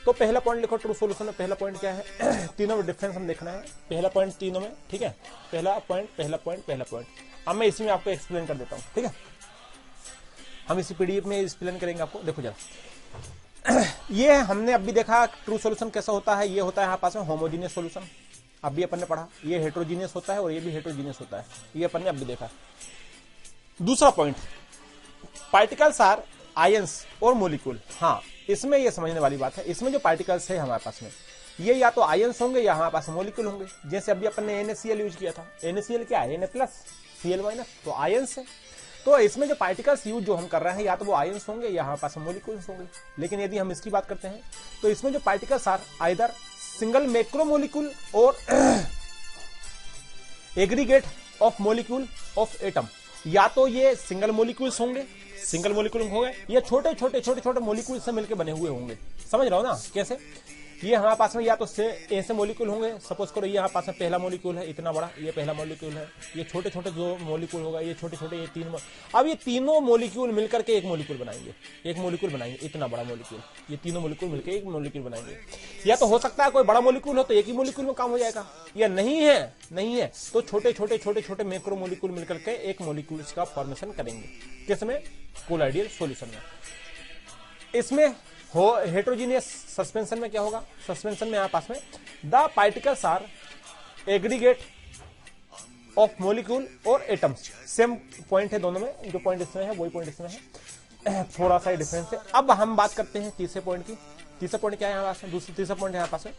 तो पहला पॉइंट लिखो ट्रू सॉल्यूशन में। पहला पॉइंट क्या है, तीनों में डिफरेंस हम देखना है। पहला पॉइंट तीनों में, ठीक है, पहला पॉइंट, पहला पॉइंट, पहला पॉइंट। अब मैं इसी में आपको एक्सप्लेन कर देता हूं। ठीक है, हम इसी PDF में एक्सप्लेन करेंगे आपको। देखो जरा, ये हमने अभी देखा ट्रू सॉल्यूशन कैसा होता है। ये होता है यहाँ पास में होमोजीनियस सॉल्यूशन, अभी अपन ने पढ़ा। ये हेट्रोजीनियस होता है और ये भी हेट्रोजीनियस होता है, ये अपन ने अभी देखा। दूसरा पॉइंट, पार्टिकल्स आर आयंस और मोलिक्यूल। हाँ, इसमें ये समझने वाली बात है, इसमें जो पार्टिकल्स है हमारे पास में, ये या तो आयंस होंगे या हमारे पास मोलिक्यूल होंगे। जैसे अभी अपन ने NaCl यूज किया था, NaCl क्या है, Na+Cl-, तो आयंस है। तो इसमें जो पार्टिकल्स यूज जो हम कर रहे हैं, या तो वो आयंस होंगे या हमारे पास मोलिक्यूल्स होंगे। लेकिन यदि हम इसकी बात करते हैं तो इसमें जो particles are either single macromolecule और aggregate of molecule of atom, या तो ये सिंगल मोलिक्यूल्स होंगे, सिंगल मोलिक्यूल होंगे, या छोटे छोटे मोलिक्यूल से मिलकर बने हुए होंगे। समझ रहे हो ना कैसे। ये हमारे पास में या तो ऐसे मोलिक्यूल होंगे, सपोज करो ये हमारे पास में पहला मोलिक्यूल है, इतना बड़ा, ये पहला मोलिक्यूल है। ये छोटे छोटे 2 मोलिक्यूल होगा, ये छोटे छोटे, ये 3। अब ये तीनों मोलिक्यूल मिलकर के एक मोलिक्यूल बनाएंगे, एक मोलिक्यूल बनाएंगे, इतना बड़ा मोलिक्यूल। ये तीनों मोलिक्यूल मिलकर एक मोलिक्यूल बनाएंगे। या तो हो सकता है कोई बड़ा मोलिक्यूल हो तो एक ही मोलिक्यूल में काम हो जाएगा, या नहीं है तो छोटे छोटे मैक्रो मोलिक्यूल मिलकर के एक मोलिक्यूल का फॉर्मेशन करेंगे। किसमें, कोलाइडियल सॉल्यूशन में। इसमें हो हेट्रोजीनियस सस्पेंशन में क्या होगा, सस्पेंशन में यहाँ पास में the particles are aggregate of molecule और एटम्स। सेम पॉइंट है दोनों में, जो पॉइंट इसमें है वही पॉइंट इसमें है, थोड़ा सा डिफरेंस है। अब हम बात करते हैं तीसरे पॉइंट की। तीसरा पॉइंट क्या है यहाँ पास में, तीसरा पॉइंट है यहाँ पास में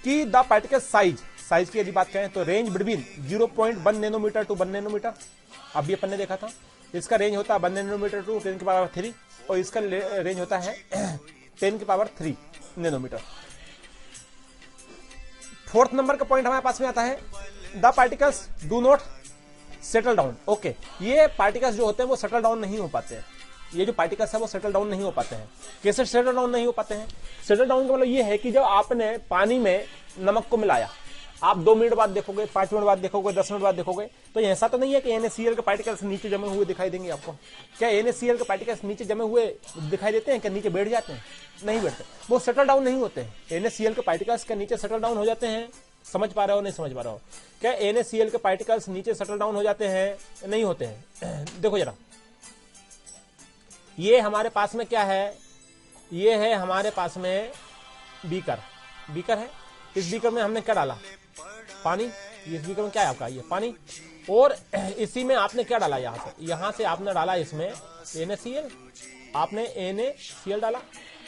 कि द पार्टिकल साइज की यदि बात करें तो range between 0.1 nanometre to 1 nanometre. अभी अपन ने देखा था, इसका रेंज होता है 1 नैनोमीटर टू 10³ और इसका रेंज होता है 10³ नैनोमीटर। 4th नंबर का पॉइंट हमारे पास में आता है the particles do not settle down. Okay, ये पार्टिकल्स जो होते हैं वो सेटल डाउन नहीं हो पाते हैं। ये जो पार्टिकल्स है वो सेटल डाउन नहीं हो पाते हैं। कैसे सेटल डाउन नहीं हो पाते हैं, सेटल डाउन का मतलब ये है कि जब आपने पानी में नमक को मिलाया, आप 2 मिनट बाद देखोगे, 5 मिनट बाद देखोगे, 10 मिनट बाद देखोगे, तो ऐसा तो नहीं है कि NaCl के पार्टिकल्स नीचे जमे हुए दिखाई देंगे आपको। क्या NaCl के पार्टिकल्स नीचे जमे हुए दिखाई देते हैं? क्या नीचे बैठ जाते हैं? नहीं बैठते, वो सेटल डाउन नहीं होते हैं। NaCl के पार्टिकल्स के नीचे सेटल डाउन हो जाते हैं? समझ पा रहे हो? नहीं समझ पा रहे हो? क्या NaCl के पार्टिकल्स नीचे सेटल डाउन हो जाते हैं? नहीं होते हैं। देखो जरा, ये हमारे पास में क्या है? ये है हमारे पास में बीकर है। इस बीकर में हमने क्या डाला? पानी। इस बीकर में क्या है आपका? ये पानी। और इसी में आपने क्या डाला? यहां से आपने डाला इसमें NaCl, आपने NaCl डाला।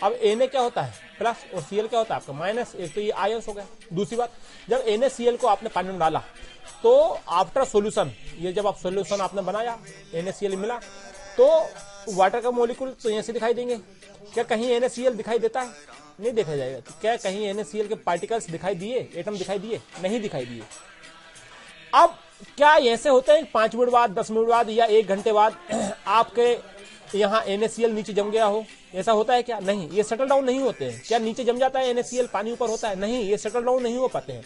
अब Na क्या होता है? प्लस, और Cl क्या होता है आपका? माइनस। एक तो ये आयंस हो गया। दूसरी बात, जब NaCl को आपने पानी में डाला तो आफ्टर सोल्यूशन, ये जब आप सोल्यूशन आपने बनाया, NaCl मिला, तो वाटर का मॉलिक्यूल तो ऐसे दिखाई देंगे। क्या कहीं NaCl दिखाई देता है? नहीं देखा जाएगा। तो क्या कहीं NaCl के पार्टिकल्स दिखाई दिए? एटम दिखाई दिए? नहीं दिखाई दिए। अब क्या ऐसे होते हैं 5 मिनट बाद, 10 मिनट बाद या 1 घंटे बाद आपके यहाँ NaCl नीचे जम गया हो? ऐसा होता है क्या? नहीं, ये सेटल डाउन नहीं होते हैं। क्या नीचे जम जाता है NaCl, पानी ऊपर होता है? नहीं, ये सेटल डाउन नहीं हो पाते हैं।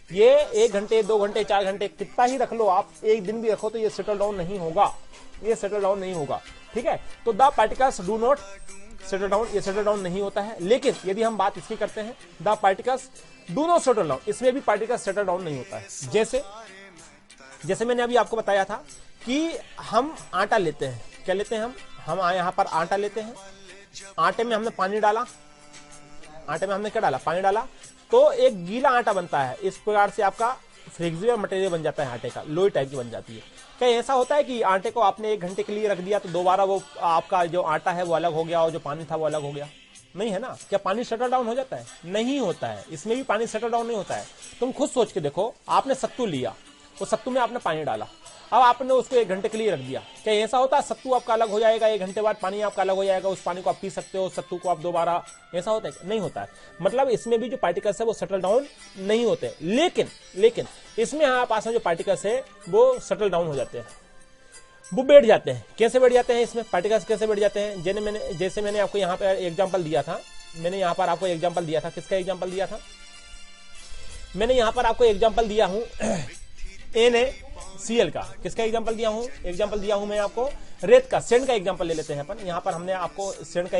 ये 1 घंटे, 2 घंटे, 4 घंटे, कितना ही रख लो आप, 1 दिन भी रखो तो ये सेटल डाउन नहीं होगा। ये सेटल डाउन नहीं होगा। ठीक है, तो the particles do not settle down, ये सेटल डाउन नहीं होता है। लेकिन यदि हम बात इसकी करते हैं, the particles do not settle down, इसमें भी पार्टिकल्स सेटल डाउन नहीं होता है। जैसे मैंने अभी आपको बताया था कि हम आटा लेते हैं। क्या लेते हैं हम यहाँ पर आटा लेते हैं। आटे में हमने पानी डाला, आटे में हमने क्या डाला? पानी डाला, तो एक गीला आटा बनता है। इस प्रकार से आपका फ्लेक्सिबल मटेरियल बन जाता है आटे का, लोई टाइप की बन जाती है। क्या ऐसा होता है कि आटे को आपने 1 घंटे के लिए रख दिया तो दोबारा वो आपका जो आटा है वो अलग हो गया और जो पानी था वो अलग हो गया? नहीं है ना। क्या पानी सेटल डाउन हो जाता है? नहीं होता है। इसमें भी पानी सेटल डाउन नहीं होता है। तुम खुद सोच के देखो, आपने सत्तू लिया, वो सत्तू में आपने पानी डाला, अब आपने उसको 1 घंटे के लिए रख दिया। क्या ऐसा होता है सत्तू आपका अलग हो जाएगा 1 घंटे बाद, पानी आपका अलग हो जाएगा, उस पानी को आप पी सकते हो, सत्तू को आप दोबारा? ऐसा होता है? नहीं होता है। मतलब इसमें भी जो पार्टिकल्स है वो सेटल डाउन नहीं होते। लेकिन इसमें हमारे पास में जो पार्टिकल्स है वो सेटल डाउन हो जाते हैं, वो बैठ जाते हैं। कैसे बैठ जाते हैं? इसमें पार्टिकल्स कैसे बैठ जाते हैं? जैसे मैंने आपको यहाँ पर एग्जाम्पल दिया था। मैंने यहाँ पर आपको एग्जाम्पल दिया था। किसका एग्जाम्पल दिया था? मैंने यहाँ पर आपको एग्जाम्पल दिया हूँ NaCl का। किसका एग्जांपल दिया हूं? एग्जांपल दिया हूं मैं आपको रेत का, सेंड का एग्जांपल ले लेते हैं अपन। यहां पर हमने आपको सेंड का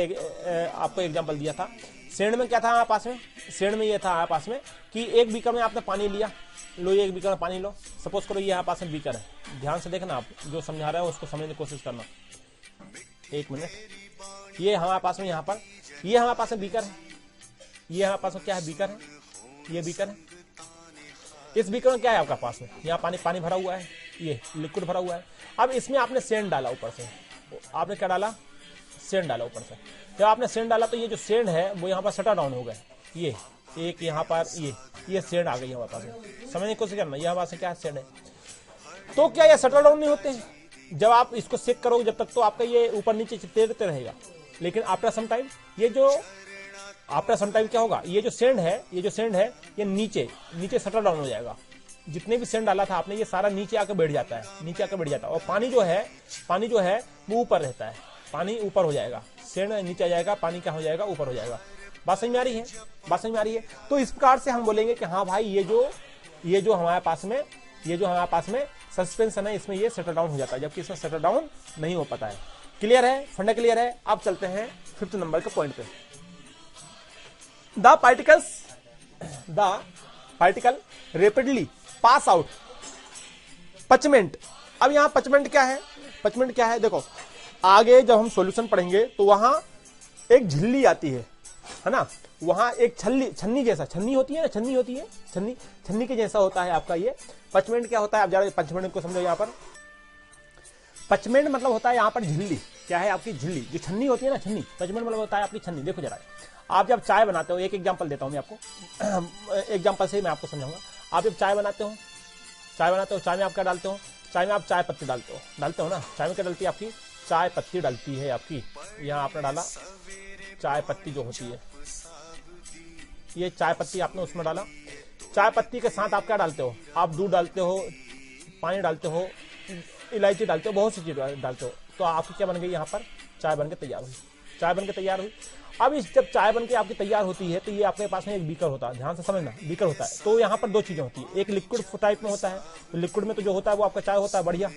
आपको एग्जांपल दिया था। सेंड में क्या था हमारे पास में? सेंड में ये था हमारे पास में कि एक बीकर में आपने पानी लिया, लो ये एक बीकर में पानी लो। सपोज करो ये हमारे पास में बीकर है, ध्यान से देखना, आप जो समझा रहे हो उसको समझने की कोशिश करना। 1 मिनट। ये हमारे पास में यहाँ पर, ये हमारे पास में बीकर है, ये हमारे पास में क्या है? बीकर है, ये बीकर है। इस बीकर में क्या है आपका पास में? यहाँ पानी भरा हुआ है, ये लिक्विड भरा हुआ है। अब इसमें आपने सेंड डाला ऊपर से, आपने क्या डाला? सेंड डाला ऊपर से। जब आपने सेंड डाला तो ये जो सेंड है वो यहाँ पर शटर डाउन हो गए। ये एक यहाँ पर ये सेंड आ गई हमारे पास। समझने की कोशिश करना, यहाँ पास क्या सेंड है। तो क्या ये शटर डाउन नहीं होते हैं? जब आप इसको चेक करोगे जब तक तो आपका ये ऊपर नीचे तैरते रहेगा, लेकिन after some time after some time क्या होगा? ये जो सेंड है ये नीचे शटर डाउन हो जाएगा। जितने भी सेंड डाला था आपने ये सारा नीचे आकर बैठ जाता है, और पानी जो है वो ऊपर रहता है। पानी ऊपर हो जाएगा, सेंड नीचे आ जाएगा, पानी क्या हो जाएगा? ऊपर हो जाएगा। बात समझ में आ रही है? तो इस प्रकार से हम बोलेंगे कि हाँ भाई ये जो हमारे पास में सस्पेंशन है, इसमें ये सेटल डाउन हो जाता है, जबकि इसमें सेटल डाउन नहीं हो पाता है। क्लियर है? फंडा क्लियर है? अब चलते हैं 5th नंबर के पॉइंट पे। The particle rapidly pass out parchment. अब यहां पचमेंट क्या है? देखो आगे जब हम सॉल्यूशन पढ़ेंगे तो वहां एक झिल्ली आती है ना, वहां एक छन्नी जैसा, छन्नी होती है, छन्नी के जैसा होता है आपका ये पचमेंट। क्या होता है आप जरा पचमेंट को समझो। यहाँ पर पचमेंट मतलब होता है यहाँ पर झिल्ली। क्या है आपकी? झिल्ली। जो छन्नी होती है ना, छन्नी, पचमेंट मतलब होता है आपकी छन्नी। देखो जरा, आप जब चाय बनाते हो, एक एग्जांपल देता हूं मैं आपको, एग्जांपल से मैं आपको समझाऊंगा। आप जब चाय बनाते हो, चाय में आप क्या डालते हो? चाय में आप चाय पत्ती डालते हो ना। चाय में क्या डलती है आपकी? चाय पत्ती डलती है आपकी। यहाँ आपने डाला चाय पत्ती जो होती है, ये चाय पत्ती आपने उसमें डाला। चाय पत्ती के साथ आप क्या डालते हो? आप दूध डालते हो, पानी डालते हो, इलायची डालते हो, बहुत सी चीज डालते हो। तो आपकी क्या बन गई? यहाँ पर चाय बन के तैयार हुई। चाय बन के तैयार हुई। अब इस जब चाय बन के आपकी तैयार होती है तो ये आपके पास में एक बीकर होता है, ध्यान से समझना, बीकर होता है। तो यहाँ पर दो चीजें होती है, एक लिक्विड टाइप में होता है, तो लिक्विड में तो जो होता है वो आपका चाय होता है बढ़िया,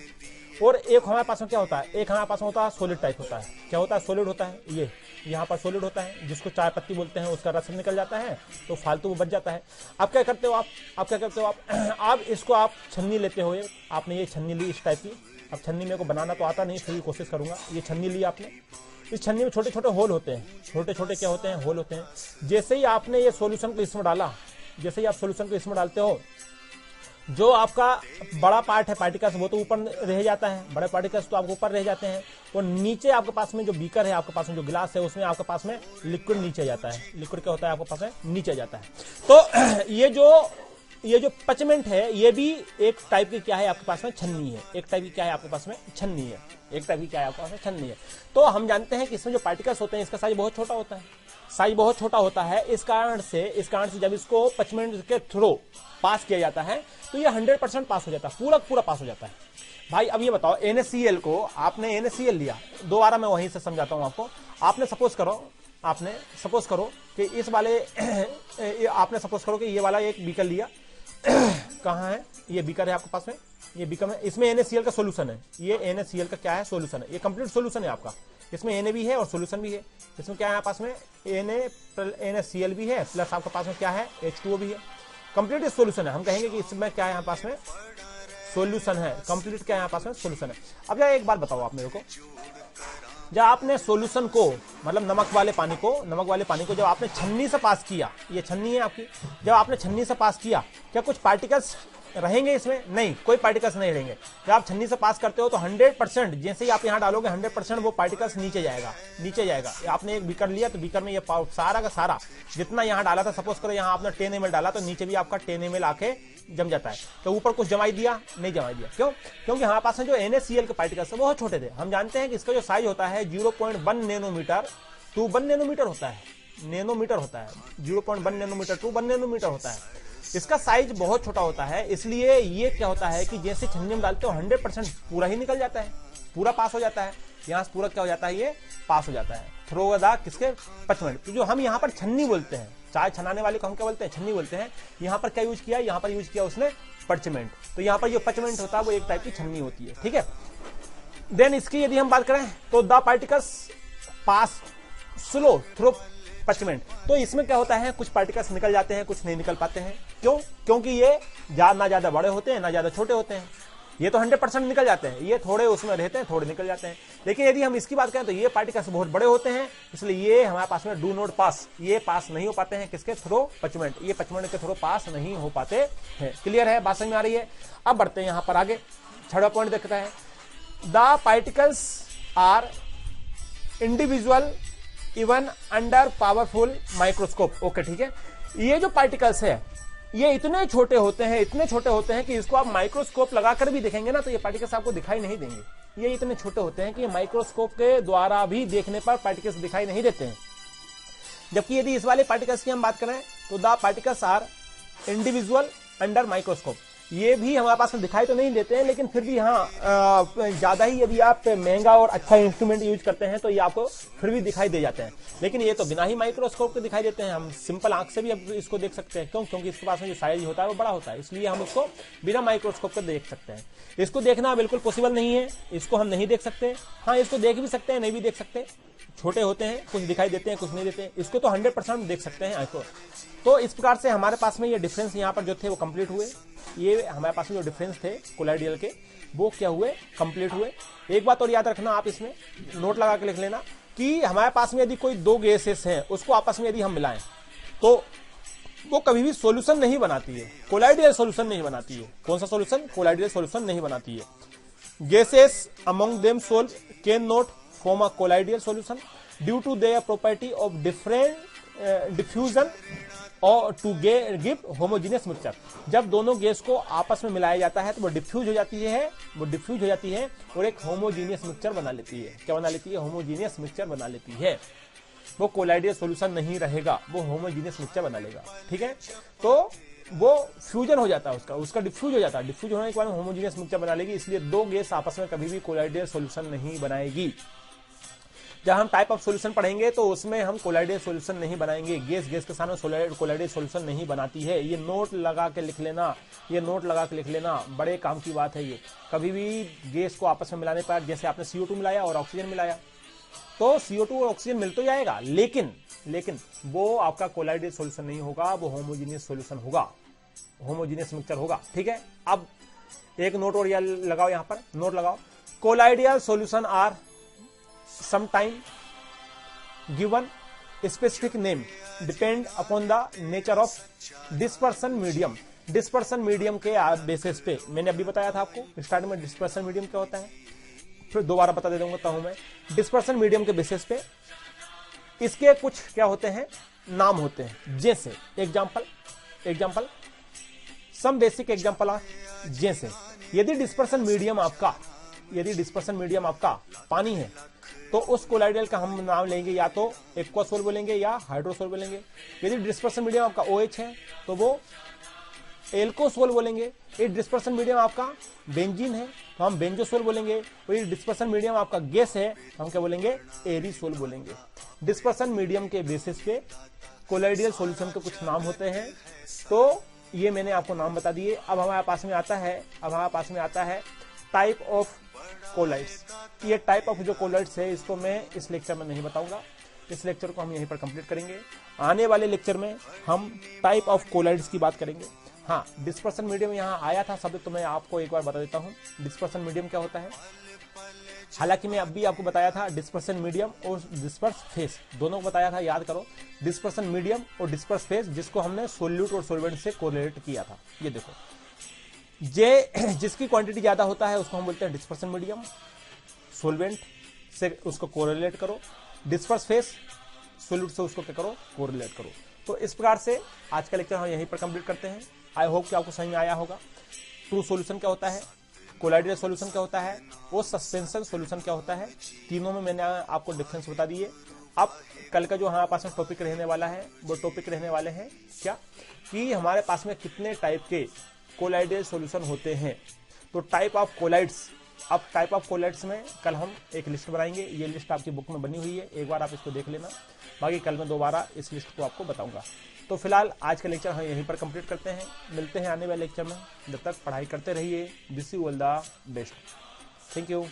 और एक हमारे पास में क्या होता है, एक हमारे पास में होता है सॉलिड टाइप होता है। क्या होता है, सॉलिड होता है, ये यहाँ पर सॉलिड होता है जिसको चाय पत्ती बोलते हैं, उसका रस निकल जाता है तो फालतू वो बच जाता है। अब क्या करते हो आप क्या करते हो आप इसको आप छन्नी लेते हो, आपने ये छन्नी ली इस टाइप की। अब छन्नी मेरे को बनाना तो आता नहीं, फिर भी कोशिश करूंगा। ये छन्नी ली आपने, इस छन्नी में छोटे छोटे होल होते हैं, छोटे छोटे क्या होते हैं, होल होते हैं। जैसे ही आपने ये सॉल्यूशन को इसमें डाला, जैसे ही आप सॉल्यूशन को इसमें डालते हो, जो आपका बड़ा पार्ट है पार्टिकल्स वो तो ऊपर रह जाता है, बड़े पार्टिकल्स तो आपको ऊपर रह जाते हैं, और नीचे आपके पास में जो बीकर है, आपके पास में जो गिलास है, उसमें आपके पास में लिक्विड नीचे जाता है। लिक्विड क्या होता है, आपके पास में नीचे जाता है। तो ये जो पचमेंट है, ये भी एक टाइप की क्या है आपके पास में, छन्नी है। एक टाइप की क्या है आपके पास में, छन्नी है। एक टाइप की क्या है आपके पास में, छन्नी है। तो हम जानते हैं कि इसमें जो पार्टिकल्स होते हैं इसका साइज बहुत छोटा होता है, साइज बहुत छोटा होता है। इस कारण से जब इसको पचमेंट के थ्रू पास किया जाता है तो ये 100% पास हो जाता है, पूरा पास हो जाता है। भाई अब ये बताओ, NaCl को आपने NaCl लिया, दोबारा मैं वहीं से समझाता हूं आपको। आपने सपोज करो कि इस वाले आपने सपोज करो कि ये वाला एक बीकर लिया कहाँ है, ये बीकर है आपके पास में, ये बीकर में, इसमें NaCl का सोल्यूशन है। ये NaCl का क्या है, सोल्यूशन है। ये कंप्लीट सोल्यूशन है आपका, इसमें Na भी है और सोल्यूशन भी है। इसमें क्या है आपके पास में, NaCl भी है, प्लस आपके पास में क्या है, H2O भी है। कंप्लीट सोल्यूशन है। हम कहेंगे कि इसमें क्या है यहाँ पास में, सोल्यूशन है। कंप्लीट क्या है यहाँ पास में, सोल्यूशन है। अब एक बात बताओ आप मेरे को, जब आपने सोल्यूशन को, मतलब नमक वाले पानी को जब आपने छन्नी से पास किया, ये छन्नी है आपकी, जब आपने छन्नी से पास किया, क्या कुछ पार्टिकल्स रहेंगे इसमें? नहीं, कोई पार्टिकल्स नहीं रहेंगे। जब आप छन्नी से पास करते हो तो 100% जैसे ही आप यहाँ डालोगे 100% वो पार्टिकल्स नीचे जाएगा। आपने एक बीकर लिया तो बीकर में ये सारा का सारा जितना यहाँ डाला था, सपोज करो यहाँ आपने 10 ml डाला तो नीचे भी आपका 10 ml आके जम जाता है। तो ऊपर कुछ जमाई दिया? नहीं जमाई दिया। क्यों? क्योंकि हमारे पास में जो NaCl के पार्टिकल्स है बहुत छोटे थे। हम जानते हैं कि इसका जो साइज होता है 0.1 नैनोमीटर टू 1 नैनोमीटर होता है, 0.1 नैनोमीटर टू 1 नैनोमीटर होता है। इसका साइज बहुत छोटा होता है, इसलिए ये क्या होता है कि जैसे छन्नी में डालते हो 100% पूरा ही निकल जाता है, पूरा पास हो जाता है। यहाँ से पूरा क्या हो जाता है, ये पास हो जाता है थ्रो द किसके, पचमेंट। तो जो हम यहाँ पर छन्नी बोलते हैं, चाय छनाने वाले को हम क्या बोलते हैं, छन्नी बोलते हैं। यहाँ पर क्या यूज किया, यहाँ पर यूज किया उसने पचमेंट। तो यहाँ पर जो पचमेंट होता है वो एक टाइप की छन्नी होती है, ठीक है। देन इसकी यदि हम बात करें तो the particles pass slow through parchment. तो इसमें क्या होता है, कुछ पार्टिकल्स निकल जाते हैं, कुछ नहीं निकल पाते हैं। क्यों? क्योंकि ये ना ज्यादा बड़े होते हैं ना ज्यादा छोटे होते हैं। ये तो 100% निकल जाते हैं, ये थोड़े उसमें रहते हैं, थोड़े निकल जाते हैं। लेकिन यदि हम इसकी बात करें तो ये पार्टिकल्स बहुत बड़े होते हैं, इसलिए ये हमारे पास में डू नॉट पास, ये पास नहीं हो पाते हैं किसके थ्रू, पचमेंट। ये पचमेंट के थ्रू पास नहीं हो पाते हैं। क्लियर है, बात समझ में आ रही है? अब बढ़ते हैं यहाँ पर आगे, 6वां पॉइंट देखते हैं। The particles are individual even under powerful microscope. Okay, ठीक है। ये जो पार्टिकल्स है ये इतने छोटे होते हैं कि इसको आप माइक्रोस्कोप लगाकर भी देखेंगे ना तो ये पार्टिकल्स आपको दिखाई नहीं देंगे। ये इतने छोटे होते हैं कि माइक्रोस्कोप के द्वारा भी देखने पर पार्टिकल्स दिखाई नहीं देते हैं। जबकि यदि इस वाले पार्टिकल्स की हम बात करें तो the particles are individual under microscope. ये भी हमारे पास में दिखाई तो नहीं देते हैं, लेकिन फिर भी हाँ ज्यादा ही यदि आप महंगा और अच्छा इंस्ट्रूमेंट यूज करते हैं तो ये आपको फिर भी दिखाई दे जाते हैं। लेकिन ये तो बिना ही माइक्रोस्कोप के दिखाई देते हैं, हम सिंपल आंख से भी अब इसको देख सकते हैं। क्यों? क्योंकि इसके पास में जो साइज होता है वो बड़ा होता है, इसलिए हम इसको बिना माइक्रोस्कोप के देख सकते हैं। इसको देखना बिल्कुल पॉसिबल नहीं है, इसको हम नहीं देख सकते। हाँ, इसको देख भी सकते हैं, नहीं भी देख सकते, छोटे होते हैं, कुछ दिखाई देते हैं कुछ नहीं देते हैं। इसको तो 100% देख सकते हैं आंखों। तो इस प्रकार से हमारे पास में ये डिफरेंस यहाँ पर जो थे वो कंप्लीट हुए। ये हमारे पास में जो डिफरेंस थे कोलाइडियल के वो क्या हुए, कंप्लीट हुए। एक बात और याद रखना, आप इसमें नोट लगा के लिख लेना कि हमारे पास में यदि कोई दो गैसेस हैं उसको आपस में यदि हम मिलाएं तो वो कभी भी सॉल्यूशन नहीं बनाती है, कोलाइडियल सॉल्यूशन नहीं बनाती है। कौन सा सॉल्यूशन? कोलाइडियल सॉल्यूशन नहीं बनाती है। Gases among them solve can not form a colloidal solution due to their property of different diffusion और टू गिव होमोजीनियस मिक्सचर। जब दोनों गैस को आपस में मिलाया जाता है तो वो डिफ्यूज हो जाती है और एक होमोजीनियस मिक्सचर बना लेती है। क्या बना लेती है? होमोजीनियस मिक्सचर बना लेती है। वो कोलाइडियल सॉल्यूशन नहीं रहेगा, वो होमोजीनियस मिक्सचर बना लेगा, ठीक है। तो वो फ्यूजन हो जाता है, उसका डिफ्यूज हो जाता है। डिफ्यूज होने के बाद होमोजीनियस मिक्सचर बना लेगी, इसलिए दो गैस आपस में कभी भी कोलाइडियल सॉल्यूशन नहीं बनाएगी। जब हम टाइप ऑफ सॉल्यूशन पढ़ेंगे तो उसमें हम कोलाइडल सॉल्यूशन नहीं बनाएंगे। गैस के साथ में कोलाइडल सॉल्यूशन नहीं बनाती है। ये नोट लगा के लिख लेना, ये नोट लगा के लिख लेना, बड़े काम की बात है ये। कभी भी गैस को आपस में मिलाने पर, जैसे आपने CO2 मिलाया और ऑक्सीजन मिलाया, तो CO2 और ऑक्सीजन मिल तो जाएगा, लेकिन वो आपका कोलाइडल सॉल्यूशन नहीं होगा, वो होमोजीनियस सॉल्यूशन होगा, होमोजीनियस मिक्सचर होगा। ठीक है, अब एक नोट और लगाओ, यहां पर नोट लगाओ। Colloidal solution are sometime given specific name depend upon the nature of dispersion medium। Dispersion medium के बेसिस पे, मैंने अभी बताया था आपको स्टार्टिंग में डिस्पर्सन मीडियम क्या होता है, फिर दोबारा बता दे दूंगा मैं। डिस्पर्सन मीडियम के बेसिस पे इसके कुछ क्या होते हैं, नाम होते हैं। जैसे example some basic example of, जैसे यदि डिस्पर्सन मीडियम आपका पानी है तो उस कोलाइडल का हम नाम लेंगे या तो एक्वासोल बोलेंगे या हाइड्रोसोल बोलेंगे। यदि डिस्पर्सन मीडियम आपका OH है तो वो एल्कोसोल बोलेंगे। यदि डिस्पर्सन मीडियम आपका बेंजीन है तो हम बेंजोसोल बोलेंगे। यदि डिस्पर्सन मीडियम आपका गैस है तो हम क्या बोलेंगे, एरिसोल बोलेंगे। डिस्पर्सन मीडियम के बेसिस पे कोलाइडल सॉल्यूशन के कुछ नाम होते हैं, तो ये मैंने आपको नाम बता दिए। अब हमारे पास में आता है टाइप ऑफ कोलाइड्स। ये टाइप ऑफ जो कोलाइड्स है इसको मैं इस लेक्चर में नहीं बताऊंगा, इस लेक्चर को हम यहीं पर कंप्लीट करेंगे। आने वाले लेक्चर में हम टाइप ऑफ कोलाइड्स की बात करेंगे। हाँ, डिस्पर्सन मीडियम यहाँ आया था शब्द, तो मैं आपको एक बार बता देता हूँ डिस्पर्सन मीडियम क्या होता है। हालांकि मैं अभी आपको बताया था डिस्पर्सन मीडियम और डिस्पर्स फेस, दोनों को बताया था, याद करो। डिस्पर्सन मीडियम और डिस्पर्स फेस, जिसको हमने सोल्यूट और सोलवेंट से कोरिलेट किया था। ये देखो, जिसकी क्वांटिटी ज्यादा होता है उसको हम बोलते हैं डिस्पर्सन मीडियम, सोलवेंट से उसको कोरिलेट करो, डिस्पर्स फेस सोल्यूट से उसको क्या करो, कोरिलेट करो। तो इस प्रकार से आज का लेक्चर हम यहीं पर कंप्लीट करते हैं। आई होप कि आपको समझ में आया होगा। ट्रू सॉल्यूशन क्या होता है, कोलाइडल सॉल्यूशन क्या होता है, वो सस्पेंशन सॉल्यूशन क्या होता है, तीनों में मैंने आपको डिफरेंस बता दिए। अब कल का जो हमारे पास में टॉपिक रहने वाला है वो टॉपिक रहने वाले हैं क्या, कि हमारे पास में कितने टाइप के कोलाइडल सॉल्यूशन होते हैं। तो टाइप ऑफ कोलाइड्स, अब टाइप ऑफ कोलाइड्स में कल हम एक लिस्ट बनाएंगे। ये लिस्ट आपकी बुक में बनी हुई है, एक बार आप इसको देख लेना, बाकी कल मैं दोबारा इस लिस्ट को आपको बताऊंगा। तो फिलहाल आज का लेक्चर हम यहीं पर कंप्लीट करते हैं, मिलते हैं आने वाले लेक्चर में। जब तक पढ़ाई करते रहिए। Wish you all the best. Thank you.